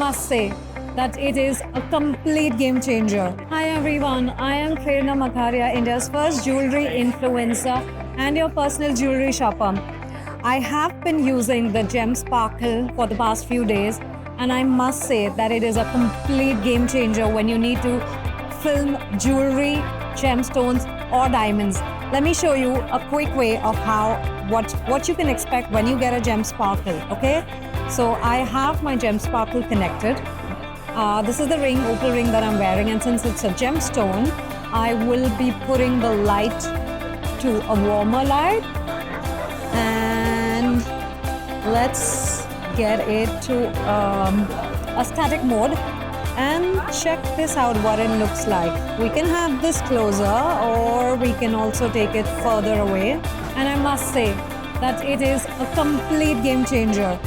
must say that it is a complete game changer. Hi everyone, I am Prernaa Magaria, India's first jewelry influencer and your personal jewelry shopper. I have been using the GemSparkle for the past few days, and I must say that it is a complete game changer when you need to film jewelry, gemstones or diamonds. Let me show you a quick way of what you can expect when you get a GemSparkle, okay? So I have my GemSparkle connected. This is the opal ring that I'm wearing, and since it's a gemstone, I will be putting the light to a warmer light, and let's get it to a static mode and check this out what it looks like. We can have this closer or we can also take it further away, and I must say that it is a complete game changer.